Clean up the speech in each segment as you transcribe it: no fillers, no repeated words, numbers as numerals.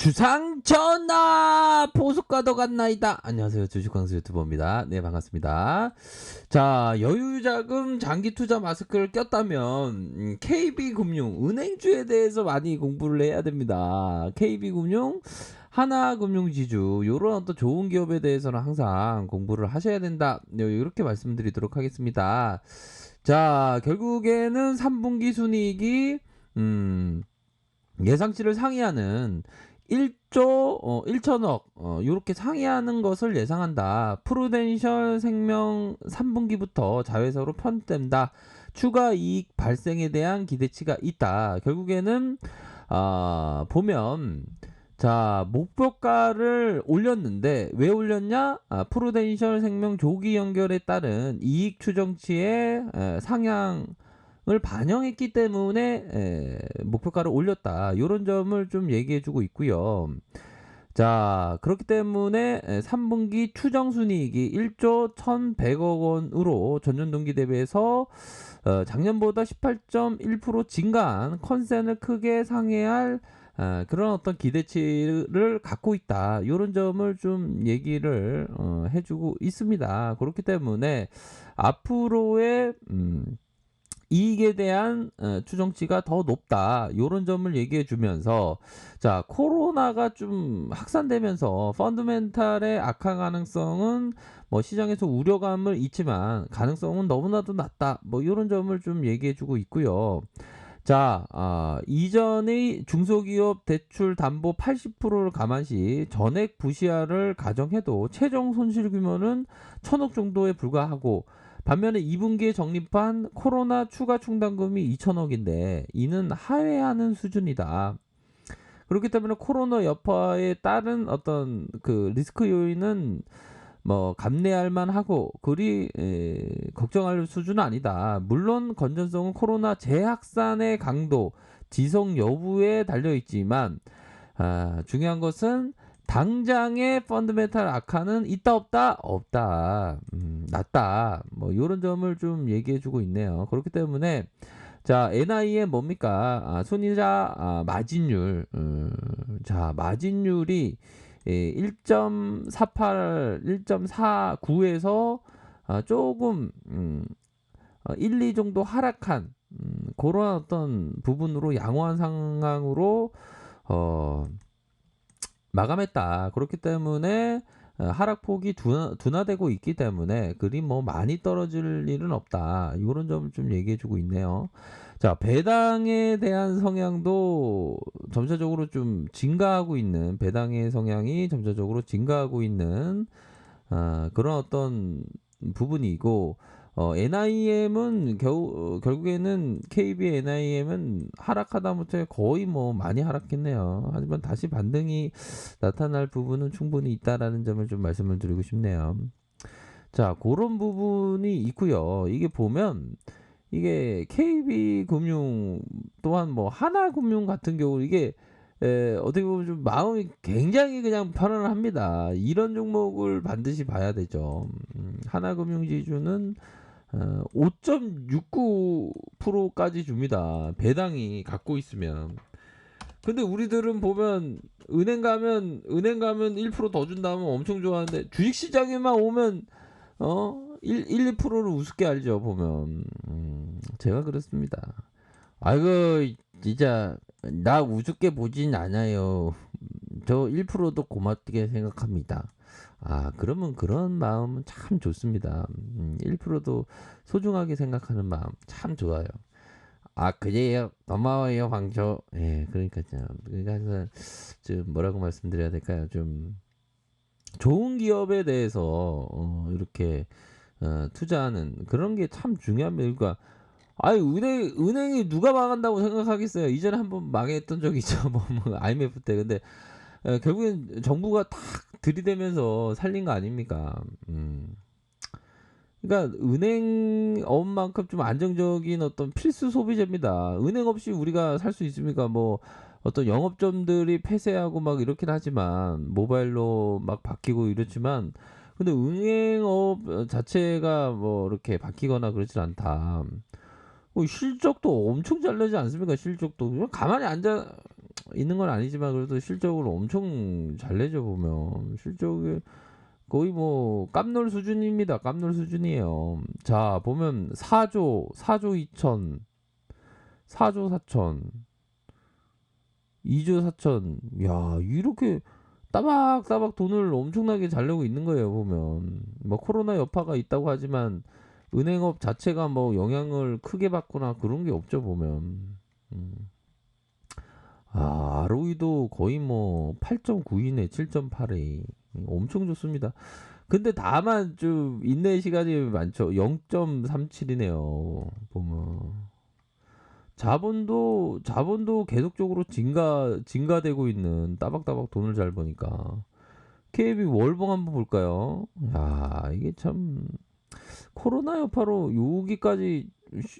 주상 전하 보수과도 갔나이다. 안녕하세요, 주식광수 유튜버입니다. 네, 반갑습니다. 자, 여유자금 장기투자 마스크를 꼈다면 KB금융 은행주에 대해서 많이 공부를 해야 됩니다. KB금융, 하나금융지주 요런 어떤 좋은 기업에 대해서는 항상 공부를 하셔야 된다, 이렇게 말씀드리도록 하겠습니다. 자, 결국에는 3분기 순이익이 예상치를 상회하는 1조 1천억 요렇게 상회하는 것을 예상한다. 프루덴셜 생명 3분기부터 자회사로 편입된다. 추가 이익 발생에 대한 기대치가 있다. 결국에는 보면, 자, 목표가를 올렸는데 왜 올렸냐? 프루덴셜 생명 조기 연결에 따른 이익 추정치의 상향을 반영했기 때문에 목표가를 올렸다. 이런 점을 좀 얘기해주고 있고요. 자, 그렇기 때문에 3분기 추정순이익이 1조 1,100억 원으로 전년 동기 대비해서 작년보다 18.1% 증가한 컨센을 크게 상회할 그런 어떤 기대치를 갖고 있다. 이런 점을 좀 얘기를 해주고 있습니다. 그렇기 때문에 앞으로의 이익에 대한 추정치가 더 높다. 이런 점을 얘기해 주면서, 자, 코로나가 좀 확산되면서 펀드멘탈의 악화 가능성은 뭐 시장에서 우려감을 있지만 가능성은 너무나도 낮다. 뭐 이런 점을 좀 얘기해 주고 있고요. 자, 이전의 중소기업 대출 담보 80%를 감안시 전액 부시화를 가정해도 최종 손실 규모는 1,000억 정도에 불과하고, 반면에 2분기에 적립한 코로나 추가 충당금이 2천억인데 이는 하회하는 수준이다. 그렇기 때문에 코로나 여파에 따른 어떤 그 리스크 요인은 뭐 감내할 만하고 그리 걱정할 수준은 아니다. 물론 건전성은 코로나 재확산의 강도, 지속 여부에 달려 있지만 중요한 것은 당장의 펀드멘탈 악화는 있다 없다? 없다. 낮다. 뭐 이런 점을 좀 얘기해 주고 있네요. 그렇기 때문에, 자, NIM 뭡니까? 순이자 마진율. 자, 마진율이 1.48, 1.49에서 조금 1, 2 정도 하락한 그런 어떤 부분으로 양호한 상황으로 마감했다. 그렇기 때문에 하락폭이 둔화되고 있기 때문에 그리 뭐 많이 떨어질 일은 없다. 이런 점을 좀 얘기해주고 있네요. 자, 배당에 대한 성향도 점차적으로 좀 증가하고 있는, 배당의 성향이 점차적으로 증가하고 있는 그런 어떤 부분이고, NIM은 결국에는 KB NIM은 하락하다못해 거의 뭐 많이 하락했네요. 하지만 다시 반등이 나타날 부분은 충분히 있다라는 점을 좀 말씀을 드리고 싶네요. 자, 그런 부분이 있고요. 이게 보면, 이게 KB금융 또한 뭐 하나금융 같은 경우, 이게 어떻게 보면 좀 마음이 굉장히 그냥 편안합니다. 이런 종목을 반드시 봐야 되죠. 하나금융지주는 5.69%까지 줍니다. 배당이 갖고 있으면. 근데 우리들은 보면 은행 가면 1%더 준다면 엄청 좋아하는데 주식시장에만 오면 2%를 우습게 알죠, 보면. 제가 그렇습니다. 아이고, 진짜 나 우습게 보진 않아요. 저 1%도 고맙게 생각합니다. 그러면 그런 마음은 참 좋습니다. 1%도 소중하게 생각하는 마음 참 좋아요. 그래요. 고마워요, 황조. 예, 그러니까 좀 뭐라고 말씀드려야 될까요? 좀 좋은 기업에 대해서 이렇게 투자하는 그런 게 참 중요합니다. 그러니까 은행이 누가 망한다고 생각하겠어요. 이전에 한번 망했던 적이 있죠. 뭐 IMF 때. 근데 결국엔 정부가 탁 들이대면서 살린 거 아닙니까? 그러니까 은행업만큼 좀 안정적인 어떤 필수 소비재입니다. 은행 없이 우리가 살 수 있습니까? 뭐 어떤 영업점들이 폐쇄하고 막 이렇긴 하지만 모바일로 막 바뀌고 이렇지만, 근데 은행업 자체가 뭐 이렇게 바뀌거나 그렇진 않다. 실적도 엄청 잘 내지 않습니까? 실적도 그냥 가만히 앉아 있는 건 아니지만 그래도 실적으로 엄청 잘 내죠 보면. 실적이 거의 뭐 깜놀 수준입니다. 깜놀 수준이에요. 자 보면 4조 2천, 4조 4천, 2조 4천. 야 이렇게 따박따박 돈을 엄청나게 잘 내고 있는 거예요 보면. 뭐 코로나 여파가 있다고 하지만 은행업 자체가 뭐 영향을 크게 받거나 그런 게 없죠 보면. 음. ROE도 거의 뭐 8.9이네, 7.8에 엄청 좋습니다. 근데 다만 좀 인내 시간이 많죠. 0.37이네요. 보면 자본도 계속적으로 증가되고 있는 따박따박 돈을 잘 버니까. KB 월봉 한번 볼까요? 야 이게 참 코로나 여파로 여기까지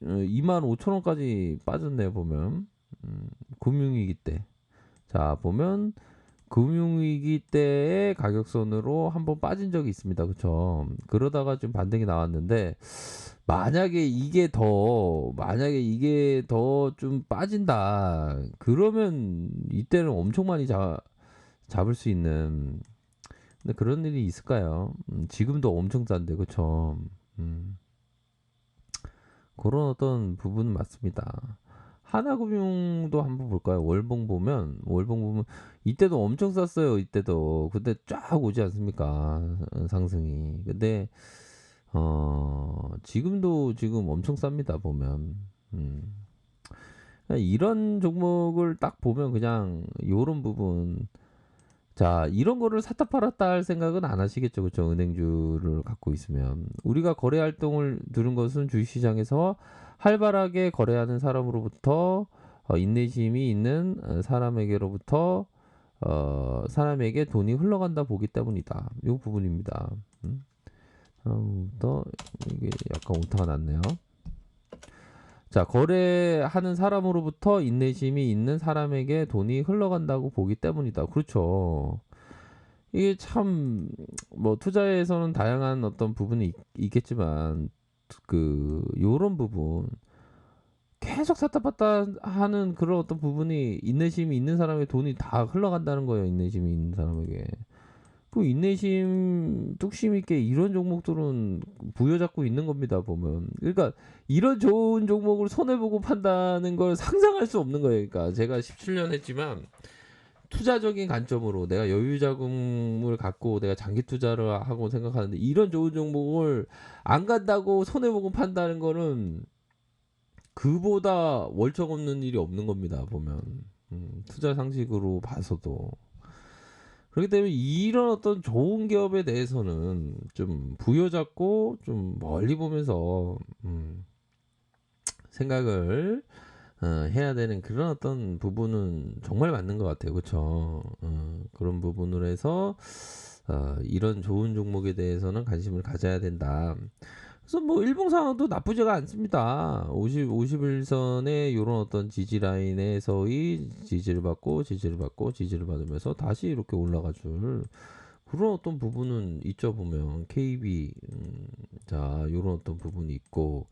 2만 5천 원까지 빠졌네요 보면. 금융위기 때. 자 보면 금융위기 때의 가격선으로 한번 빠진 적이 있습니다. 그쵸? 그러다가 좀 반등이 나왔는데 만약에 이게 더 좀 빠진다 그러면 이때는 엄청 많이 잡을 수 있는. 근데 그런 일이 있을까요? 지금도 엄청 싼데 그쵸? 음, 그런 어떤 부분은 맞습니다. 하나금융도 한번 볼까요? 월봉 보면 이때도 엄청 쌌어요. 이때도 그때 쫙 오지 않습니까? 상승이. 근데 지금도 지금 엄청 쌉니다. 보면. 음. 이런 종목을 딱 보면 그냥 요런 부분. 자, 이런 거를 샀다 팔았다 할 생각은 안 하시겠죠. 그렇죠? 은행주를 갖고 있으면. 우리가 거래 활동을 들은 것은 주식시장에서 활발하게 거래하는 사람으로부터 인내심이 있는 사람에게로부터 사람에게 돈이 흘러간다 보기 때문이다. 이 부분입니다. 다음부터 이게 약간 오타가 났네요. 자, 거래하는 사람으로부터 인내심이 있는 사람에게 돈이 흘러간다고 보기 때문이다. 그렇죠. 이게 참 뭐 투자에서는 다양한 어떤 부분이 있겠지만 그 요런 부분 계속 샀다 봤다 하는 그런 어떤 부분이 인내심이 있는 사람의 돈이 다 흘러간다는 거예요. 인내심이 있는 사람에게. 그 인내심 뚝심 있게 이런 종목들은 부여잡고 있는 겁니다. 보면. 그러니까 이런 좋은 종목을 손해보고 판다는 걸 상상할 수 없는 거예요. 그러니까 제가 17년 했지만 투자적인 관점으로 내가 여유 자금을 갖고 내가 장기 투자를 하고 생각하는데 이런 좋은 종목을 안 간다고 손해보고 판다는 거는 그보다 월척 없는 일이 없는 겁니다. 보면. 투자 상식으로 봐서도. 그렇기 때문에 이런 어떤 좋은 기업에 대해서는 좀 부여잡고 좀 멀리 보면서 생각을 해야 되는 그런 어떤 부분은 정말 맞는 것 같아요. 그렇죠? 그런 부분으로 해서 이런 좋은 종목에 대해서는 관심을 가져야 된다. 그래서 뭐 일봉 상황도 나쁘지가 않습니다. 51선의 이런 어떤 지지 라인에서의 지지를 받으면서 다시 이렇게 올라가 줄 그런 어떤 부분은 있죠. 보면 KB 자 이런 어떤 부분이 있고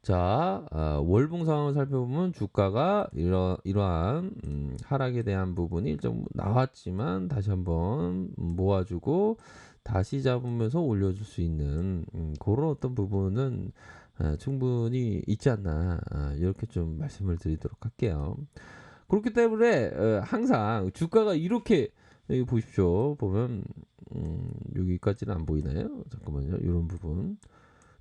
자 월봉 상황을 살펴보면 주가가 이러한 하락에 대한 부분이 좀 나왔지만 다시 한번 모아주고 다시 잡으면서 올려줄 수 있는 그런 어떤 부분은 충분히 있지 않나 이렇게 좀 말씀을 드리도록 할게요. 그렇기 때문에 항상 주가가 이렇게 여기 보십시오. 보면 여기까지는 안 보이나요? 잠깐만요. 이런 부분.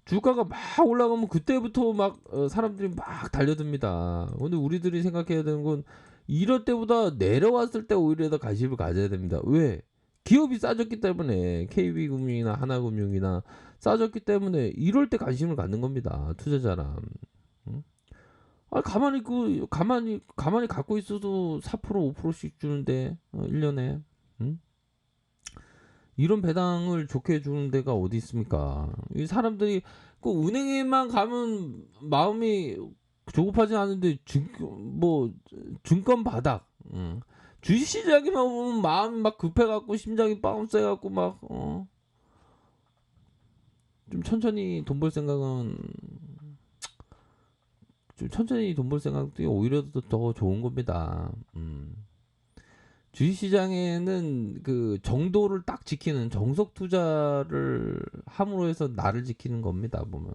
주가가 막 올라가면 그때부터 막 사람들이 막 달려듭니다. 근데 우리들이 생각해야 되는 건 이럴 때보다 내려왔을 때 오히려 더 관심을 가져야 됩니다. 왜? 기업이 싸졌기 때문에 KB금융이나 하나금융이나 싸졌기 때문에 이럴 때 관심을 갖는 겁니다. 투자자란. 응? 가만히 갖고 있어도 4% 5%씩 주는데 1년에 응? 이런 배당을 좋게 해주는 데가 어디 있습니까? 이 사람들이 그 은행에만 가면 마음이 조급하지 않은데 뭐 증권 바닥, 주식시장에만 보면 마음이 막 급해갖고 심장이 바운스해갖고 막 좀 천천히 돈 벌 생각은 좀 천천히 돈 벌 생각이 오히려 더 좋은 겁니다. 주식시장에는 그 정도를 딱 지키는 정석 투자를 함으로 해서 나를 지키는 겁니다. 보면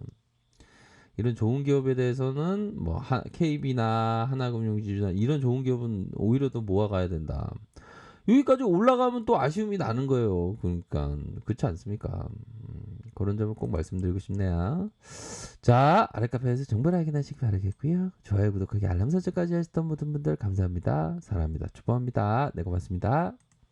이런 좋은 기업에 대해서는 뭐 KB나 하나금융지주나 이런 좋은 기업은 오히려 더 모아가야 된다. 여기까지 올라가면 또 아쉬움이 나는 거예요. 그러니까 그렇지 않습니까? 그런 점을 꼭 말씀드리고 싶네요. 자, 아랫카페에서 정보를 확인하시기 바라겠고요. 좋아요, 구독하기, 알람 설정까지 하셨던 모든 분들 감사합니다. 사랑합니다. 축복합니다. 네, 고맙습니다.